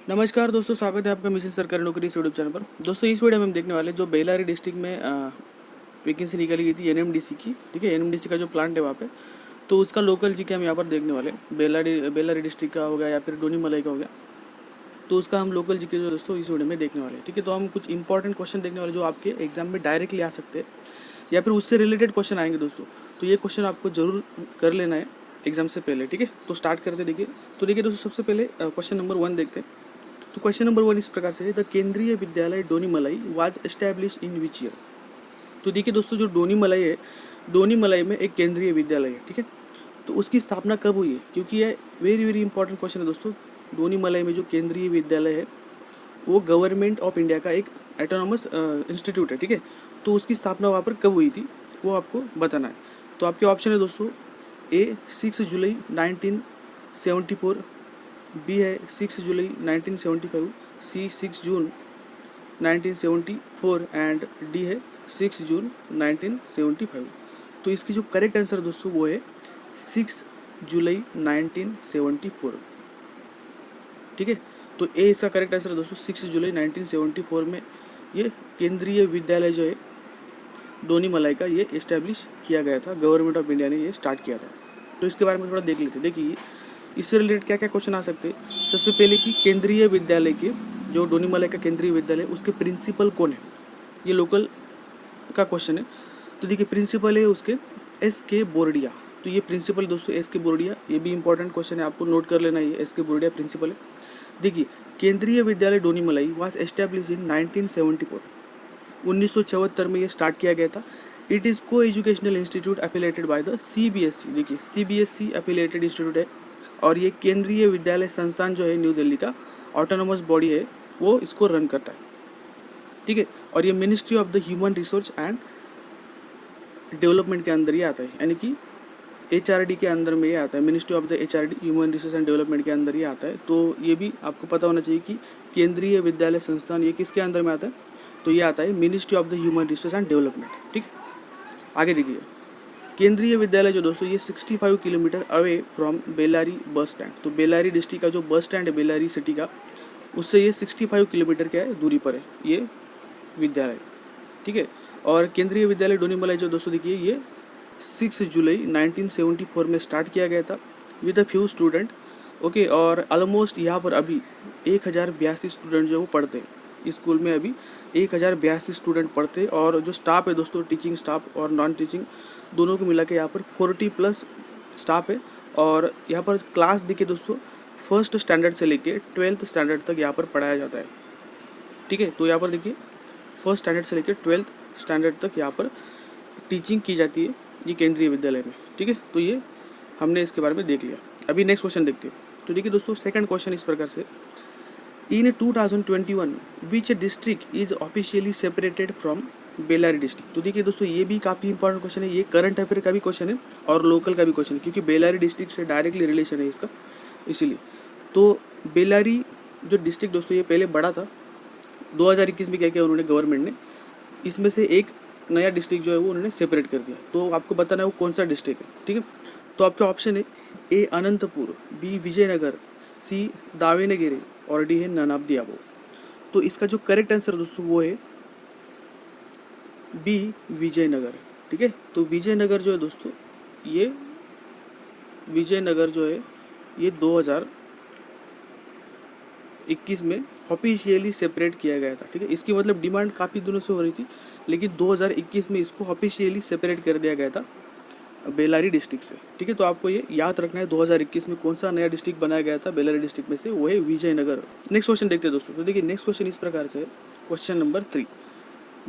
नमस्कार दोस्तों, स्वागत है आपका मिशन सरकारी नौकरी इस यूट्यूब चैनल पर। दोस्तों इस वीडियो में हम देखने वाले जो बेल्लारी डिस्ट्रिक्ट में वैकेंसी निकाली गई थी एनएमडीसी की। ठीक है, एनएमडीसी का जो प्लांट है वहाँ पे, तो उसका लोकल जी के हम यहाँ पर देखने वाले। बेल्लारी डिस्ट्रिक्ट का हो गया या फिर डोनीमलाई का हो गया, तो उसका हम लोकल जी के जो दोस्तों इस वीडियो में देखने वाले। ठीक है, तो हम कुछ इंपॉर्टेंट क्वेश्चन देखने वाले जो आपके एग्जाम में डायरेक्टली आ सकते हैं या फिर उससे रिलेटेड क्वेश्चन आएंगे दोस्तों। तो ये क्वेश्चन आपको जरूर कर लेना है एग्जाम से पहले। ठीक है, तो स्टार्ट करते देखिए। तो देखिए दोस्तों, सबसे पहले क्वेश्चन नंबर 1 देखते हैं। तो क्वेश्चन नंबर 1 इस प्रकार से है, the Kendriya Vidyalaya Donimalai was establish in which year. तो देखिए दोस्तों, जो डोनीमलाई है, डोनीमलाई में एक केंद्रीय विद्यालय है। ठीक है, तो उसकी स्थापना कब हुई है, क्योंकि ये वेरी वेरी इंपॉर्टेंट क्वेश्चन है दोस्तों। डोनीमलाई में जो केंद्रीय विद्यालय है वो गवर्नमेंट ऑफ इंडिया का एक एटोनॉमस इंस्टीट्यूट है। ठीक है, तो उसकी स्थापना वहाँ पर कब हुई थी वो आपको बताना है। तो आपके ऑप्शन है दोस्तों, ए 6 जुलाई 1974, बी है 6 जुलाई 1975, सी 6 जून 1974 एंड डी है 6 जून 1975। तो इसकी जो करेक्ट आंसर दोस्तों वो है 6 जुलाई 1974। ठीक है, तो ए इसका करेक्ट आंसर है दोस्तों 6 जुलाई 1974 में ये केंद्रीय विद्यालय जो है डोनीमलाई का ये इस्टेब्लिश किया गया था। गवर्नमेंट ऑफ इंडिया ने ये स्टार्ट किया था। तो इसके बारे में थोड़ा देख लेते। देखिए इससे रिलेटेड क्या क्या क्वेश्चन आ सकते हैं। सबसे पहले कि केंद्रीय विद्यालय के जो डोनीमलाई का केंद्रीय विद्यालय उसके प्रिंसिपल कौन है, ये लोकल का क्वेश्चन है। तो देखिए प्रिंसिपल है उसके एस के बोरडिया। तो ये प्रिंसिपल दोस्तों एस के बोरडिया, ये भी इंपॉर्टेंट क्वेश्चन है, आपको नोट कर लेना है। एस के बोरडिया प्रिंसिपल है। देखिए केंद्रीय विद्यालय डोनीमलाई वाज एस्टैब्लिश इन 1974, 1974 में ये स्टार्ट किया गया था। इट इज़ को educational institute affiliated by the CBSE। देखिए CBSE एफिलेटेड इंस्टीट्यूट है और ये केंद्रीय विद्यालय संस्थान जो है न्यू दिल्ली का ऑटोनोमस बॉडी है, वो इसको रन करता है। ठीक है, और ये ministry of the human resource and development के अंदर ही आता है, यानी कि HRD के अंदर में ये आता है। Ministry of the HRD human resource and development के अंदर ही आता है। तो ये भी आपको पता होना चाहिए कि केंद्रीय विद्यालय संस्थान ये किसके अंदर में आता है, तो ये आता है ministry of the human resource and development. ठीक, आगे देखिए केंद्रीय विद्यालय जो दोस्तों ये 65 kilometre away from Bellary bus stand. तो बेल्लारी डिस्ट्रिक्ट का जो बस स्टैंड है बेल्लारी सिटी का, उससे ये 65 किलोमीटर क्या है दूरी पर है ये विद्यालय। ठीक है, और केंद्रीय विद्यालय डोनीमलाई जो दोस्तों देखिए ये 6 जुलाई 1974 में स्टार्ट किया गया था with a few student. Okay, और ऑलमोस्ट यहाँ पर अभी 1082 स्टूडेंट जो है वो पढ़ते हैं। इस स्कूल में अभी 1082 स्टूडेंट पढ़ते हैं और जो स्टाफ है दोस्तों, टीचिंग स्टाफ और नॉन टीचिंग दोनों को मिला के यहाँ पर 40+ स्टाफ है। और यहाँ पर क्लास देखिए दोस्तों, फर्स्ट स्टैंडर्ड से लेके 12th स्टैंडर्ड तक यहाँ पर पढ़ाया जाता है। ठीक है, तो यहाँ पर देखिए फर्स्ट स्टैंडर्ड से लेकर 12th स्टैंडर्ड तक यहाँ पर टीचिंग की जाती है ये केंद्रीय विद्यालय में। ठीक है, तो ये हमने इसके बारे में देख लिया। अभी नेक्स्ट क्वेश्चन देखते हैं। तो देखिए दोस्तों, सेकंड क्वेश्चन इस प्रकार से, इन 2021 which district is officially separated from Bellary district. तो देखिए दोस्तों, ये भी काफ़ी इंपॉर्टेंट क्वेश्चन है। ये करंट अफेयर का भी क्वेश्चन है और लोकल का भी क्वेश्चन है, क्योंकि बेल्लारी डिस्ट्रिक्ट से डायरेक्टली रिलेशन है इसका, इसीलिए। तो बेल्लारी जो डिस्ट्रिक्ट दोस्तों ये पहले बड़ा था। 2021 में क्या किया उन्होंने, गवर्नमेंट ने इसमें से एक नया डिस्ट्रिक्ट जो है वो उन्होंने सेपरेट कर दिया। तो आपको बताना है वो कौन सा डिस्ट्रिक्ट है। ठीक है, तो आपके ऑप्शन है ए अनंतपुर, बी विजयनगर, सी दावणगेरे और डी है ननाबदियाबो। तो इसका जो करेक्ट आंसर दोस्तों वो है बी विजयनगर। ठीक है, तो विजयनगर जो है दोस्तों ये विजयनगर जो है ये 2021 में ऑफिशियली सेपरेट किया गया था। ठीक है, इसकी मतलब डिमांड काफ़ी दिनों से हो रही थी, लेकिन 2021 में इसको ऑफिशियली सेपरेट कर दिया गया था बेल्लारी डिस्ट्रिक्ट से। ठीक है, तो आपको ये याद रखना है 2021 में कौन सा नया डिस्ट्रिक्ट बनाया गया था बेल्लारी डिस्ट्रिक्ट में से, वो है विजयनगर। नेक्स्ट क्वेश्चन देखते हैं दोस्तों। तो देखिए नेक्स्ट क्वेश्चन इस प्रकार से, question number 3,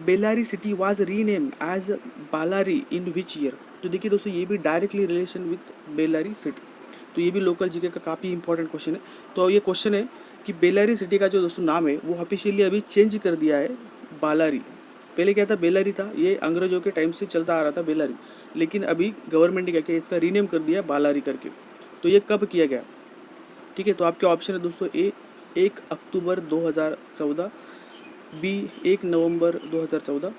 Bellary city was rename as Ballari in which year. तो देखिए दोस्तों, ये भी directly relation with Bellary city. तो ये भी लोकल जीके का काफ़ी इंपॉर्टेंट क्वेश्चन है। तो ये क्वेश्चन है कि बेल्लारी सिटी का जो दोस्तों नाम है वो ऑफिशियली अभी चेंज कर दिया है बालारी। पहले क्या था, बेल्लारी था, ये अंग्रेजों के टाइम से चलता आ रहा था बेल्लारी, लेकिन अभी गवर्नमेंट ने क्या किया, इसका रीनेम कर दिया बालारी करके। तो ये कब किया गया। ठीक है, तो आपके ऑप्शन है दोस्तों ए 1 अक्टूबर 2014, बी 1 नवंबर 2014,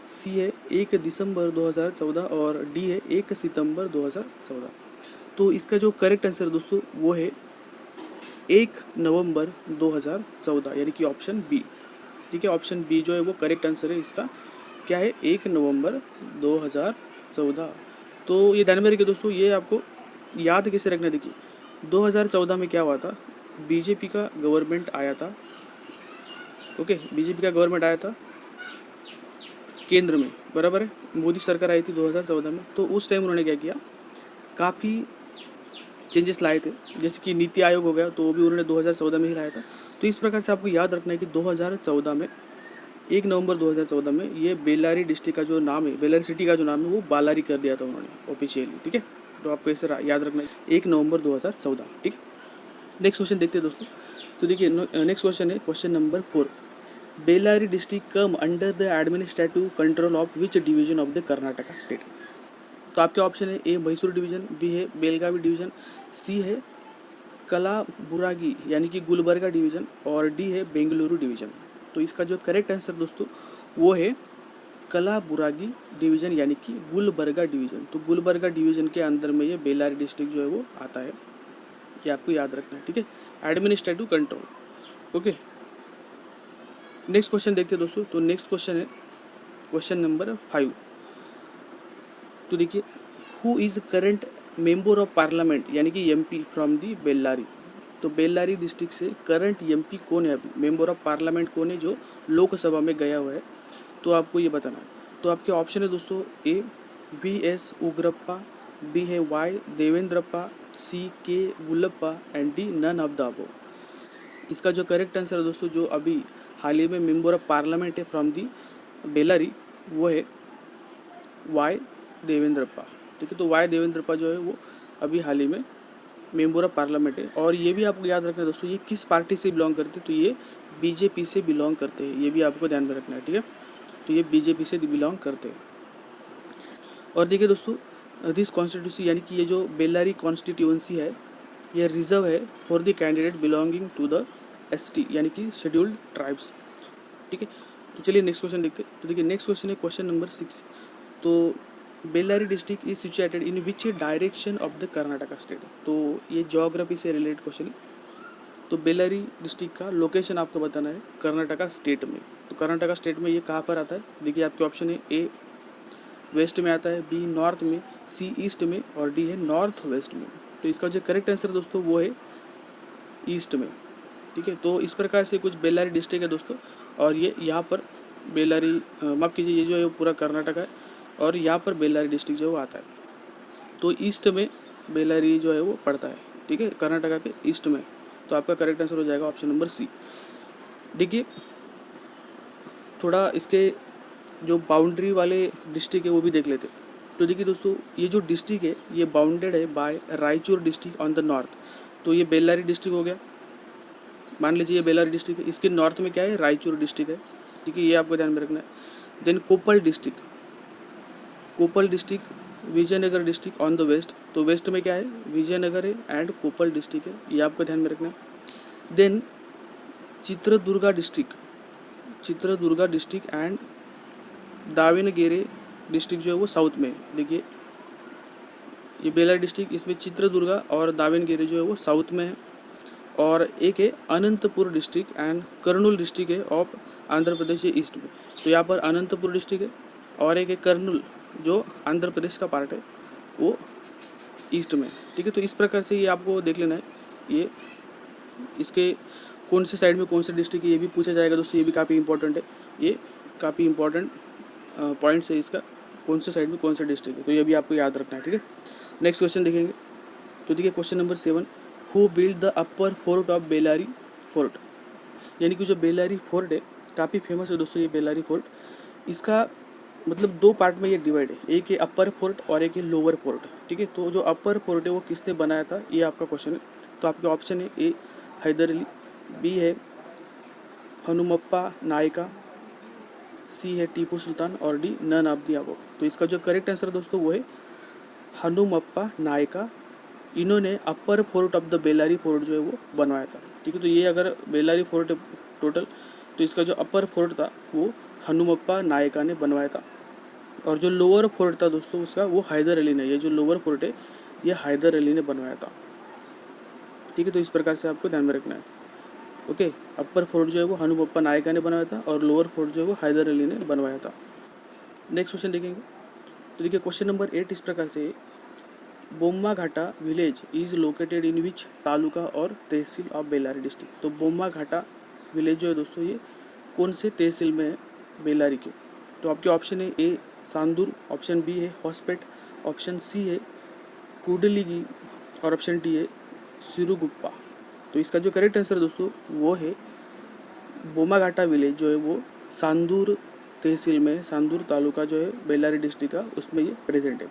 सी है 1 दिसंबर 2014 और डी है 1 सितंबर 2014। तो इसका जो करेक्ट आंसर दोस्तों वो है 1 नवंबर 2014, यानी कि ऑप्शन बी। ठीक है, ऑप्शन बी जो है वो करेक्ट आंसर है इसका। क्या है? 1 नवंबर 2014। तो ये ध्यान में रखिए दोस्तों, ये आपको याद कैसे रखना है। देखिए 2014 में क्या हुआ था, बीजेपी का गवर्नमेंट आया था। ओके, बीजेपी का गवर्नमेंट आया था केंद्र में, बराबर है। मोदी सरकार आई थी 2014 में। तो उस टाइम उन्होंने क्या किया, काफ़ी चेंजेस लाए थे, जैसे कि नीति आयोग हो गया, तो वो भी उन्होंने 2014 में ही लाया था। तो इस प्रकार से आपको याद रखना है कि 2014 में 1 नवंबर 2014 में ये बेल्लारी डिस्ट्रिक्ट का जो नाम है, बेल्लारी सिटी का जो नाम है वो बालारी कर दिया था उन्होंने ऑफिशियली। ठीक है, तो आपको ऐसे याद रखना है 1 नवंबर 2014। ठीक है, नेक्स्ट क्वेश्चन देखते हैं दोस्तों। तो देखिए नेक्स्ट क्वेश्चन है question number 4। Bellary district come under the administrative control of which division of the Karnataka state. तो आपके ऑप्शन है ए मैसूर डिवीजन, बी है बेलगावी डिवीजन, सी है कलाबुरागी यानी कि गुलबर्गा डिवीजन, और डी है बेंगलुरु डिवीजन। तो इसका जो करेक्ट आंसर दोस्तों वो है कलाबुरागी डिवीजन यानी कि गुलबर्गा डिवीजन। तो गुलबर्गा डिवीजन के अंदर में ये बेल्लारी डिस्ट्रिक्ट जो है वो आता है, ये आपको याद रखना है। ठीक है, administrative control. Okay, next question देखते हैं दोस्तों। तो नेक्स्ट क्वेश्चन है क्वेश्चन नंबर 5। तो देखिए who is current member of parliament यानी कि एमपी फ्रॉम दी बेल्लारी। तो बेल्लारी डिस्ट्रिक्ट से करंट एमपी कौन है, अभी मेंबर ऑफ पार्लियामेंट कौन है जो लोकसभा में गया हुआ है, तो आपको ये बताना है। तो आपके ऑप्शन है दोस्तों A B S Ugrappa, B है Y Devendrappa, C K Gullappa and D none of the above. इसका जो करेक्ट आंसर है दोस्तों जो अभी हाल ही में मेंबर ऑफ पार्लियामेंट है फ्रॉम दी बेल्लारी वो है वाई देवेंद्रप्पा। ठीक है, तो वाई देवेंद्रप्पा जो है वो अभी हाल ही में मेंबर ऑफ पार्लियामेंट है। और ये भी आपको याद रखना है दोस्तों, ये किस पार्टी से बिलोंग करते हैं, तो ये बीजेपी से बिलोंग करते हैं। ये भी आपको ध्यान में रखना है। ठीक है, तो ये बीजेपी से बिलोंग करते हैं। और देखिए दोस्तों दिस कॉन्स्टिट्यूंसी यानी कि ये जो बेल्लारी कॉन्स्टिट्यूंसी है ये रिजर्व है for the candidate belonging to the ST यानी कि शेड्यूल्ड ट्राइब्स। ठीक है, तो चलिए नेक्स्ट क्वेश्चन देखते हैं। तो देखिए नेक्स्ट क्वेश्चन है क्वेश्चन नंबर 6। तो Bellary district is situated in which direction of the Karnataka state. तो ये ज्योग्राफी से रिलेटेड क्वेश्चन है। तो बेल्लारी डिस्ट्रिक्ट का लोकेशन आपको बताना है कर्नाटका स्टेट में। तो कर्नाटका स्टेट में ये कहाँ पर आता है, देखिए आपके ऑप्शन है ए वेस्ट में आता है, बी नॉर्थ में, सी ईस्ट में, और डी है नॉर्थ वेस्ट में। तो इसका जो करेक्ट आंसर दोस्तों वो है ईस्ट में। ठीक है, तो इस प्रकार से कुछ बेल्लारी डिस्ट्रिक्ट है दोस्तों, और ये यहाँ पर बेल्लारी माफ़ कीजिए ये जो है वो पूरा कर्नाटक है, और यहाँ पर बेल्लारी डिस्ट्रिक्ट जो है वो आता है। तो ईस्ट में बेल्लारी जो है वो पड़ता है। ठीक है, कर्नाटका के ईस्ट में। तो आपका करेक्ट आंसर हो जाएगा ऑप्शन नंबर सी। देखिए थोड़ा इसके जो बाउंड्री वाले डिस्ट्रिक्ट है वो भी देख लेते हैं। तो देखिए दोस्तों ये जो डिस्ट्रिक्ट है ये बाउंडेड है by Raichur district on the north. तो ये बेल्लारी डिस्ट्रिक्ट हो गया, मान लीजिए ये बेल्लारी डिस्ट्रिक्ट है, इसके नॉर्थ में क्या है, रायचूर डिस्ट्रिक्ट है। ठीक है, ये आपको ध्यान में रखना है। Then Koppal district, Koppal district Vijayanagara district on the west. तो वेस्ट में क्या है, विजयनगर है एंड कोपल डिस्ट्रिक्ट है, ये आपको ध्यान में रखना है। Then Chitradurga district, Chitradurga district and Davanagere district जो है वो साउथ में। देखिए ये बेल्लारी डिस्ट्रिक्ट, इसमें चित्रदुर्गा और दावणगेरे जो है वो साउथ में है। और एक है Anantapur district and Kurnool district है ऑफ आंध्र प्रदेश ईस्ट में। तो यहाँ पर अनंतपुर डिस्ट्रिक्ट है, और एक है कर्नूल जो आंध्र प्रदेश का पार्ट है वो ईस्ट में। ठीक है, तो इस प्रकार से ये आपको देख लेना है, ये इसके कौन से साइड में कौन से डिस्ट्रिक्ट है ये भी पूछा जाएगा दोस्तों, ये भी काफ़ी इंपॉर्टेंट है। ये काफ़ी इंपॉर्टेंट पॉइंट्स है इसका, कौन से साइड में कौन सा डिस्ट्रिक्ट है, तो ये भी आपको याद रखना है। ठीक है, नेक्स्ट क्वेश्चन देखेंगे। तो देखिए question number 7, who build the upper fort of Bellary fort. यानी कि जो बेल्लारी फोर्ट है काफ़ी फेमस है दोस्तों ये बेल्लारी फोर्ट। इसका मतलब दो पार्ट में ये डिवाइड है, एक है अपर फोर्ट और एक है लोअर फोर्ट। ठीक है, तो जो अपर फोर्ट है वो किसने बनाया था ये आपका क्वेश्चन है। तो आपके ऑप्शन है ए हैदर अली, बी है हनुमप्पा नायका, सी है टीपू सुल्तान, और D none of the above. तो इसका जो करेक्ट आंसर दोस्तों वो है हनुमप्पा नायका। इन्होंने upper fort of the Bellary fort जो है वो बनवाया था। ठीक है, तो ये अगर बेल्लारी फोर्ट है टोटल, तो इसका जो अपर फोर्ट था वो हनुमप्पा नायका ने बनवाया था। और जो लोअर फोर्ट था दोस्तों उसका वो हैदर अली ने, ये जो लोअर फोर्ट है ये हैदर अली ने बनवाया था। ठीक है। तो इस प्रकार से आपको ध्यान में रखना है। ओके, अपर फोर्ट जो है वो हनुमप्पा नायका ने बनाया था और लोअर फोर्ट जो है वो हैदर अली ने बनवाया था। नेक्स्ट क्वेश्चन देखेंगे। तो देखिए क्वेश्चन नंबर 8 इस प्रकार से, बोम्मा घाटा विलेज इज लोकेटेड इन विच तालुका और तहसील ऑफ बेल्लारी डिस्ट्रिक्ट। तो बोम्मा घाटा विलेज जो है दोस्तों ये कौन से तहसील में है बेल्लारी के। तो आपके ऑप्शन है ए सांदूर, ऑप्शन बी है हॉस्पेट, ऑप्शन सी है कूडलिगी और ऑप्शन डी है सिरुगुप्पा। तो इसका जो करेक्ट आंसर दोस्तों वो है बोमाघाटा विलेज जो है वो सांदूर तहसील में, सांदूर तालुका जो है बेल्लारी डिस्ट्रिक्ट का, उसमें ये प्रेजेंट है।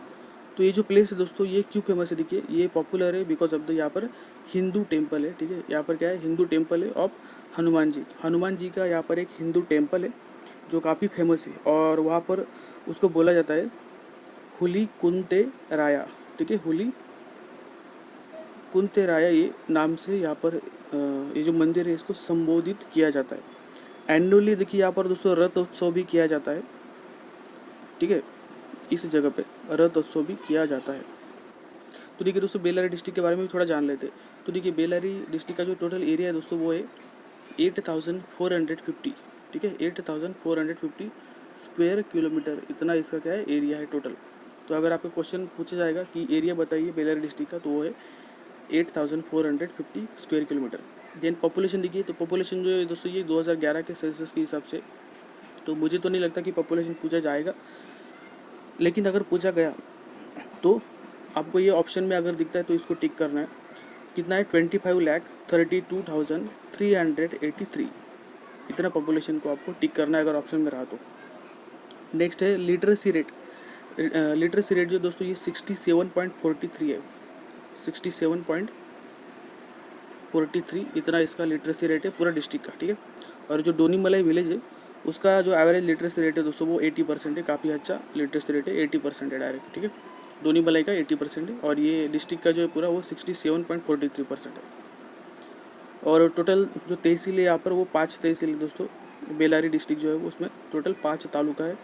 तो ये जो प्लेस है दोस्तों ये क्यों फेमस है, देखिए ये पॉपुलर है बिकॉज ऑफ द यहाँ पर हिंदू टेम्पल है। ठीक है, यहाँ पर क्या है, हिंदू टेम्पल है ऑफ हनुमान जी। हनुमान जी का यहाँ पर एक हिंदू टेम्पल है जो काफ़ी फेमस है और वहाँ पर उसको बोला जाता है हुली कुंते राया। ठीक है, हुली कुंते राया ये नाम से यहाँ पर ये जो मंदिर है इसको संबोधित किया जाता है। एनुअली देखिए यहाँ पर दोस्तों रथ उत्सव भी किया जाता है। ठीक है, इस जगह पे रथ उत्सव भी किया जाता है। तो देखिए दोस्तों बेल्लारी डिस्ट्रिक्ट के बारे में भी थोड़ा जान लेते हैं। तो देखिए बेल्लारी डिस्ट्रिक्ट का जो टोटल एरिया है दोस्तों वो है 8450। ठीक है, 8450 स्क्वायर किलोमीटर, इतना इसका क्या है एरिया है टोटल। तो अगर आपको क्वेश्चन पूछा जाएगा कि एरिया बताइए बेल्लारी डिस्ट्रिक्ट का, तो वो है 8450 स्क्वायर किलोमीटर। देन पॉपुलेशन देखिए, तो पॉपुलेशन जो है दोस्तों ये 2011 के सेंसस के हिसाब से, तो मुझे तो नहीं लगता कि पॉपुलेशन पूछा जाएगा, लेकिन अगर पूछा गया तो आपको ये ऑप्शन में अगर दिखता है तो इसको टिक करना है। कितना है 25,32,383, इतना पॉपुलेशन को आपको टिक करना है अगर ऑप्शन में रहा तो। नेक्स्ट है लिटरेसी रेट। लिटरेसी रेट जो दोस्तों ये 67.43 है, 67.43 इतना इसका लिटरेसी रेट है पूरा डिस्ट्रिक्ट का। ठीक है, और जो डोनीमलाई विलेज है उसका जो एवरेज लिटरेसी रेट है दोस्तों वो 80% है, काफ़ी अच्छा लिटरेसी रेट है, 80% है डायरेक्ट। ठीक है, डोनीमलाई का 80% है और ये डिस्ट्रिक्ट का जो है पूरा वो 67.43% है। और टोटल जो तहसील है यहाँ पर वो 5 तहसील है दोस्तों। बेल्लारी डिस्ट्रिक्ट जो है वो उसमें टोटल 5 तालुका है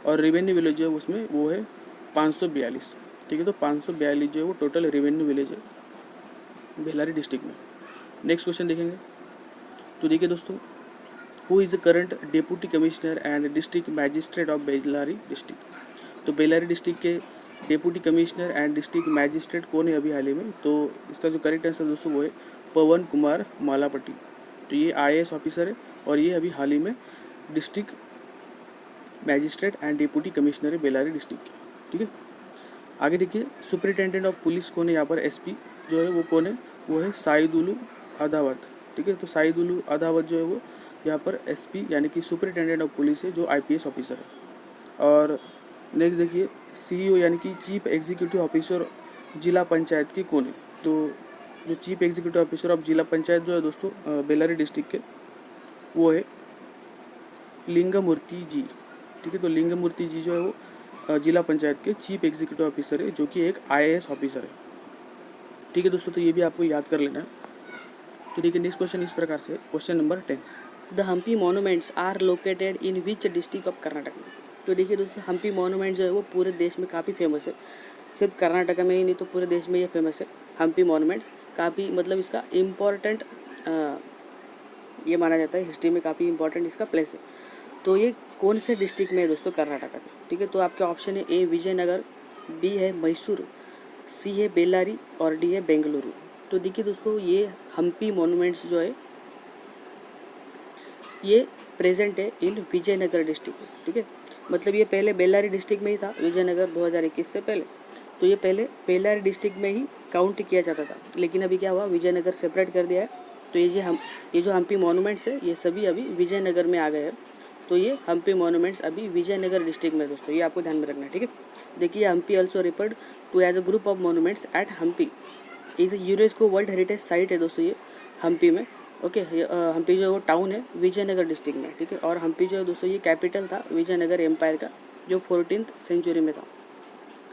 और रेवेन्यू विलेज जो है उसमें वो है 542। ठीक है, तो 542 जो है वो टोटल रेवेन्यू विलेज है बेल्लारी डिस्ट्रिक्ट में। नेक्स्ट क्वेश्चन देखेंगे। तो देखिए दोस्तों, who is the current deputy commissioner and district magistrate of Bellary district. तो बेल्लारी डिस्ट्रिक्ट के deputy commissioner and district magistrate कौन है अभी हाल ही में, तो इसका जो करेक्ट आंसर दोस्तों वो है पवन कुमार मालापट्टी। तो ये IAS ऑफिसर है और ये अभी हाल ही में district magistrate and deputy commissioner है बेल्लारी डिस्ट्रिक्ट के। ठीक है, आगे देखिए सुपरिटेंडेंट ऑफ पुलिस कौन है यहाँ पर, SP जो है वो कौन है, वो है साइदुलु अदावत। ठीक है, तो साइदुलु अदावत जो है वो यहाँ पर SP यानी कि सुपरिटेंडेंट ऑफ पुलिस है जो IPS ऑफिसर है। और नेक्स्ट देखिए CEO यानी कि चीफ एग्जीक्यूटिव ऑफिसर जिला पंचायत के कौन है। तो जो चीफ एग्जीक्यूटिव ऑफिसर ऑफ जिला पंचायत जो है दोस्तों बेल्लारी डिस्ट्रिक्ट के, वो है लिंगमूर्ति जी। ठीक है, तो लिंगमूर्ति जी जो है वो जिला पंचायत के चीफ एग्जीक्यूटिव ऑफिसर है जो कि एक IAS ऑफिसर है। ठीक है दोस्तों, तो ये भी आपको याद कर लेना है। तो देखिए नेक्स्ट क्वेश्चन इस प्रकार से, question number 10, the Hampi monuments are located in which district of Karnataka. तो देखिए दोस्तों हम्पी मॉन्यूमेंट जो है वो पूरे देश में काफ़ी फेमस है, सिर्फ कर्नाटक में ही नहीं तो पूरे देश में ये फेमस है। हम्पी मॉन्यूमेंट्स काफ़ी मतलब इसका इम्पॉर्टेंट ये माना जाता है, हिस्ट्री में काफ़ी इंपॉर्टेंट इसका प्लेस है। तो ये कौन से डिस्ट्रिक्ट में है दोस्तों, कर्नाटक के। ठीक है, तो आपके ऑप्शन है A विजयनगर, B है मैसूर, C है बेल्लारी और D है बेंगलुरु। तो देखिए दोस्तों ये हम्पी मॉन्यूमेंट्स जो है ये प्रेजेंट है इन विजयनगर डिस्ट्रिक्ट। ठीक है, मतलब ये पहले बेल्लारी डिस्ट्रिक्ट में ही था, विजयनगर 2021 से पहले। तो ये पहले बेल्लारी डिस्ट्रिक्ट में ही काउंट किया जाता था, लेकिन अभी क्या हुआ, विजयनगर सेपरेट कर दिया है। तो ये जो हम्पी मॉन्यूमेंट्स है ये सभी अभी विजयनगर में आ गए हैं। तो ये हम्पी मॉन्यूमेंट्स अभी विजयनगर डिस्ट्रिक्ट में दोस्तों, ये आपको ध्यान में रखना है। ठीक है, देखिए Hampi also referred to as a group of monuments at Hampi is UNESCO world heritage site है दोस्तों ये हम्पी में। ओके, हम्पी जो है वो टाउन है विजयनगर डिस्ट्रिक्ट में। ठीक है, और हम्पी जो है दोस्तों ये कैपिटल था विजयनगर एम्पायर का जो 14th सेंचुरी में था।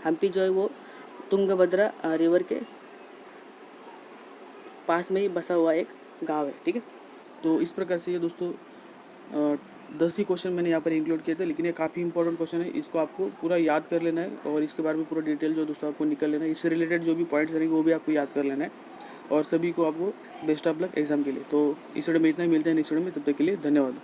हम्पी जो है वो तुंगभद्रा रिवर के पास में ही बसा हुआ एक गांव है। ठीक है, तो इस प्रकार से ये दोस्तों 10 ही क्वेश्चन मैंने यहाँ पर इंक्लूड किए थे, लेकिन ये काफ़ी इंपॉर्टेंट क्वेश्चन है, इसको आपको पूरा याद कर लेना है और इसके बारे में पूरा डिटेल जो दोस्तों आपको निकल लेना है। इससे रिलेटेड जो भी पॉइंट्स रहेंगे वो भी आपको याद कर लेना है और सभी को आपको बेस्ट ऑफ लक एग्ज़ाम के लिए। तो इस वीडियो में इतना ही, मिलते हैं नेक्स्ट वीडियो में, तब तक के लिए धन्यवाद।